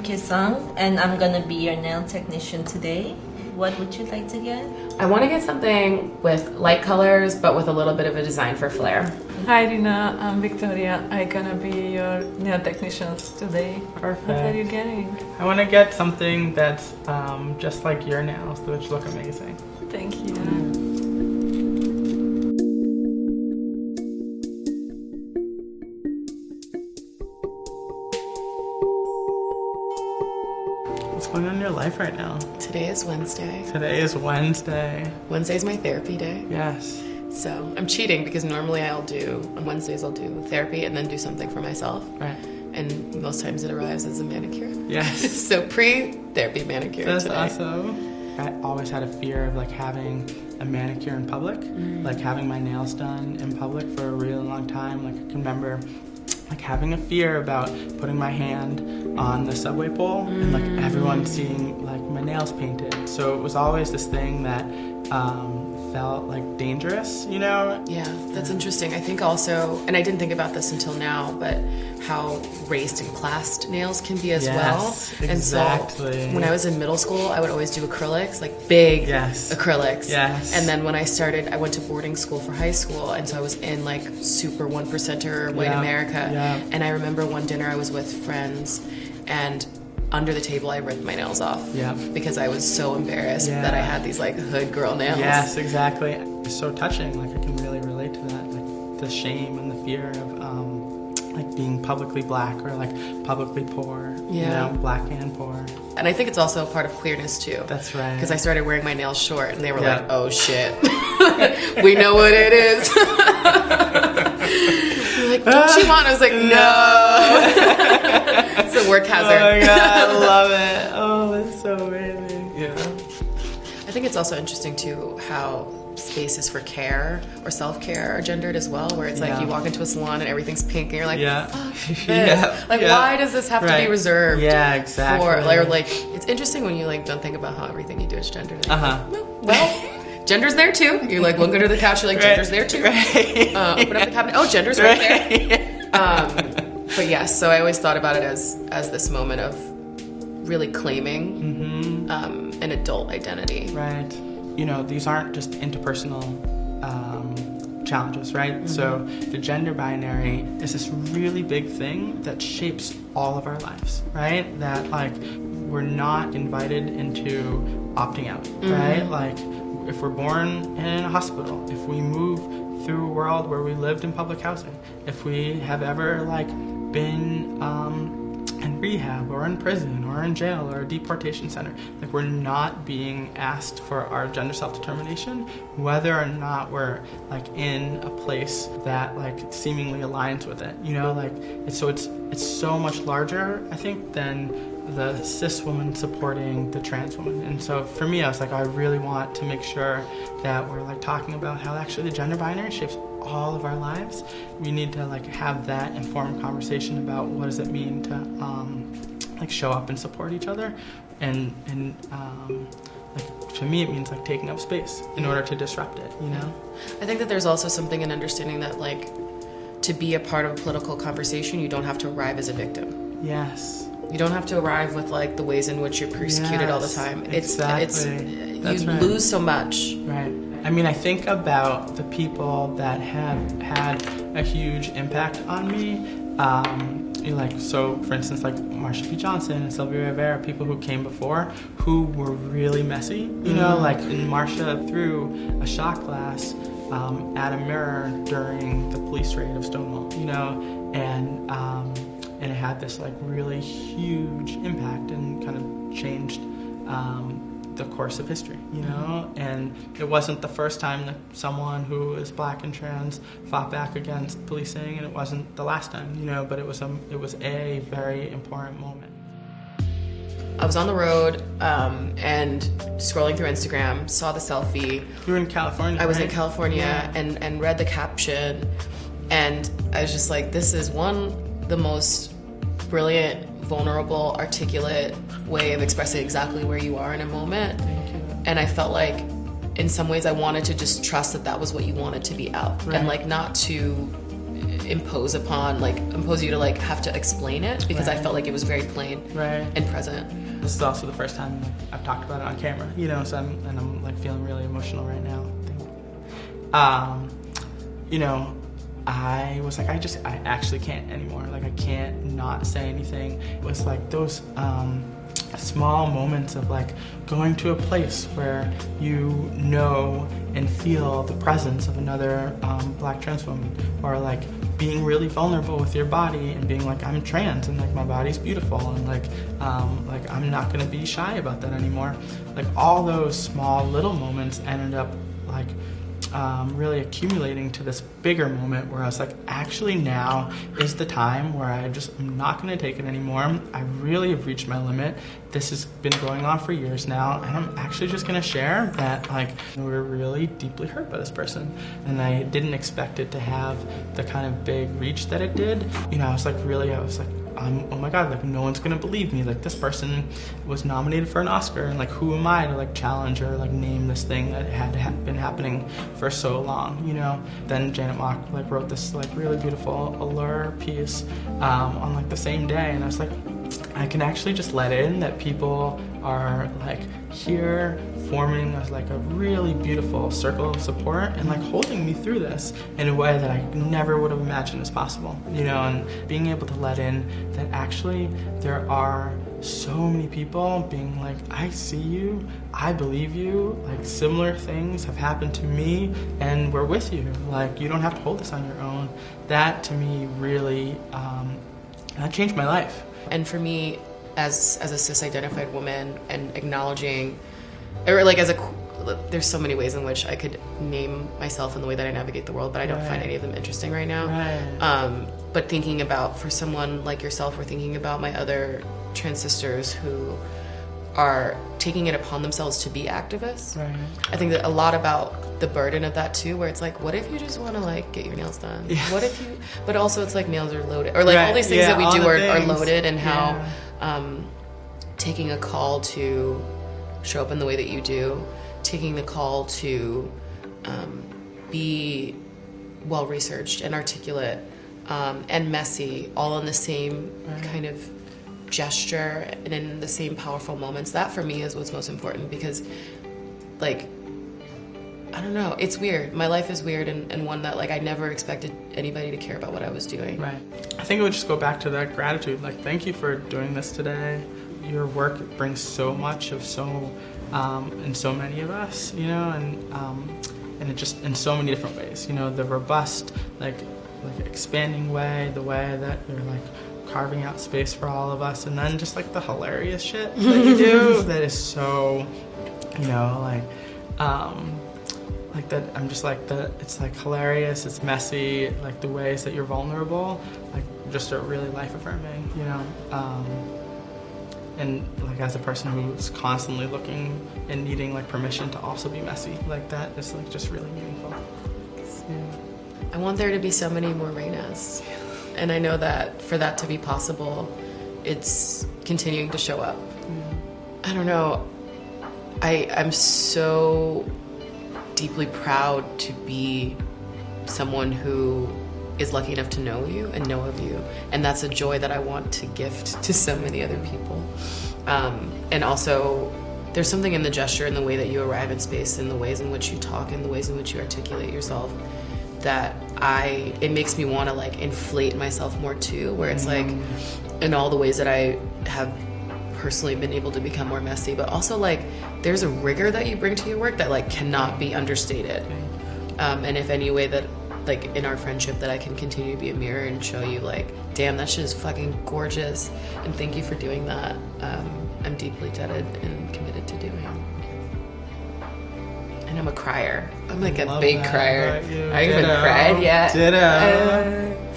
Kisung, and I'm gonna be your nail technician today. What would you like to get? I want to get something with light colors, but with a little bit of a design for flair. Hi Rina, I'm Victoria. I'm gonna be your nail technician today. Perfect. What are you getting? I want to get something that's just like your nails, which look amazing. Thank you. What's going on in your life right now? Today is Wednesday. Today is Wednesday. Wednesday's my therapy day. Yes. So I'm cheating because normally on Wednesdays I'll do therapy and then do something for myself. Right. And most times it arrives as a manicure. Yes. So pre-therapy manicure That's today. awesome. I always had a fear of like having a manicure in public, like having my nails done in public for a really long time. Like I can remember like having a fear about putting my hand on the subway pole and like everyone seeing like my nails painted. So it was always this thing that felt like dangerous, you know? Yeah, that's interesting. I think also, and I didn't think about this until now, but how raised and classed nails can be as well. Exactly. And so when I was in middle school, I would always do acrylics, like big acrylics. Yes. And then when I went to boarding school for high school, and so I was in like super 1%er white America. Yeah. And I remember one dinner I was with friends, and under the table I ripped my nails off because I was so embarrassed that I had these like hood girl nails. Yes, exactly. It's so touching. Like I can really relate to that. Like the shame and the fear of like being publicly black or like publicly poor. You know, black and poor. And I think it's also a part of queerness too. That's right. Because I started wearing my nails short and they were like, oh shit. We know what it is. They're like, don't you want? I was like, no. It's a work hazard. Oh my god, I love it. Oh, that's so amazing. Yeah. I think it's also interesting too how spaces for care or self-care are gendered as well, where it's like you walk into a salon and everything's pink and you're like, fuck this. Why does this have to be reserved? Yeah, exactly. Or like, it's interesting when you like don't think about how everything you do is gendered. Well, gender's there too. You like look under the couch, you're like, gender's there too. Open up the cabinet, oh, gender's right there. But yes, so I always thought about it as this moment of really claiming an adult identity. Right. You know, these aren't just interpersonal challenges, right? So the gender binary is this really big thing that shapes all of our lives, right? That like we're not invited into opting out, right? Like if we're born in a hospital, if we move through a world where we lived in public housing, if we have ever like been in rehab or in prison or in jail or a deportation center, like we're not being asked for our gender self-determination, whether or not we're like in a place that like seemingly aligns with it, you know, like it's so much larger, I think, than the cis woman supporting the trans woman. And so for me, I was like, I really want to make sure that we're like talking about how actually the gender binary shapes all of our lives. We need to like have that informed conversation about what does it mean to like show up and support each other, and like to me it means like taking up space in order to disrupt it, you know? I think that there's also something in understanding that like to be a part of a political conversation, you don't have to arrive as a victim. Yes. You don't have to arrive with like the ways in which you're persecuted all the time. You lose so much. Right. I mean, I think about the people that have had a huge impact on me. Like, so for instance, like Marsha P. Johnson and Sylvia Rivera, people who came before who were really messy, you know, like Marsha threw a shot glass at a mirror during the police raid of Stonewall, you know, and it had this like really huge impact and kind of changed the course of history, you know? And it wasn't the first time that someone who is black and trans fought back against policing, and it wasn't the last time, you know, but it was a very important moment. I was on the road and scrolling through Instagram, saw the selfie. You were in California, I was right? in California and read the caption, and I was just like, this is the most brilliant, vulnerable, articulate way of expressing exactly where you are in a moment. Thank you. And I felt like in some ways I wanted to just trust that that was what you wanted to be out, and like not to impose you to like have to explain it, because I felt like it was very plain and present. This is also the first time I've talked about it on camera, you know, so I'm like feeling really emotional right now. You know, I was like, I actually can't anymore. Like, I can't not say anything. It was like those small moments of like going to a place where you know and feel the presence of another Black trans woman, or like being really vulnerable with your body and being like, I'm trans and like my body's beautiful, and like I'm not gonna be shy about that anymore. Like, all those small little moments ended up like really accumulating to this bigger moment where I was like, actually now is the time where I'm not going to take it anymore. I really have reached my limit. This has been going on for years now, and I'm actually just going to share that like we're really deeply hurt by this person, and I didn't expect it to have the kind of big reach that it did. You know, I was like, oh my God, like no one's gonna believe me. Like, this person was nominated for an Oscar, and like who am I to like challenge or like name this thing that had been happening for so long, you know? Then Janet Mock like wrote this like really beautiful Allure piece on like the same day, and I was like, I can actually just let in that people are like here forming like a really beautiful circle of support and like holding me through this in a way that I never would have imagined as possible, you know, and being able to let in that actually there are so many people being like, I see you, I believe you, like similar things have happened to me and we're with you, like you don't have to hold this on your own. That to me really, that changed my life. And for me, as a cis-identified woman, and acknowledging, or like there's so many ways in which I could name myself in the way that I navigate the world, but I don't find any of them interesting right now. But thinking about, for someone like yourself, or thinking about my other trans sisters who are taking it upon themselves to be activists, I think that a lot about the burden of that too, where it's like, what if you just want to like get your nails done? What if you, but also it's like nails are loaded, or like all these things that we do are loaded, and how taking a call to show up in the way that you do, taking the call to be well researched and articulate and messy, all in the same kind of gesture and in the same powerful moments. That for me is what's most important, because like, I don't know, it's weird. My life is weird, and one that like I never expected anybody to care about what I was doing. I think it would just go back to that gratitude. Like, thank you for doing this today. Your work brings so much of in so many of us, you know, and it just in so many different ways. You know, the robust, like expanding way, the way that you're like carving out space for all of us, and then just like the hilarious shit that you do that is so, you know, like that. I'm just like it's like hilarious, it's messy, like the ways that you're vulnerable, like just are really life affirming, you know. And like as a person who's constantly looking and needing like permission to also be messy, like that is like just really meaningful. I want there to be so many more Reinas. And I know that for that to be possible, it's continuing to show up. I don't know. I'm so deeply proud to be someone who is lucky enough to know you and know of you. And that's a joy that I want to gift to so many other people. And also, there's something in the gesture and the way that you arrive in space, and the ways in which you talk, and the ways in which you articulate yourself, that it makes me want to like inflate myself more too, where it's like in all the ways that I have personally been able to become more messy, but also like there's a rigor that you bring to your work that like cannot be understated. And if any way that like in our friendship that I can continue to be a mirror and show you like, damn, that shit is fucking gorgeous, and thank you for doing that, I'm deeply indebted and committed to doing. And I'm a crier. I'm like a big crier. I haven't cried yet. Ditto.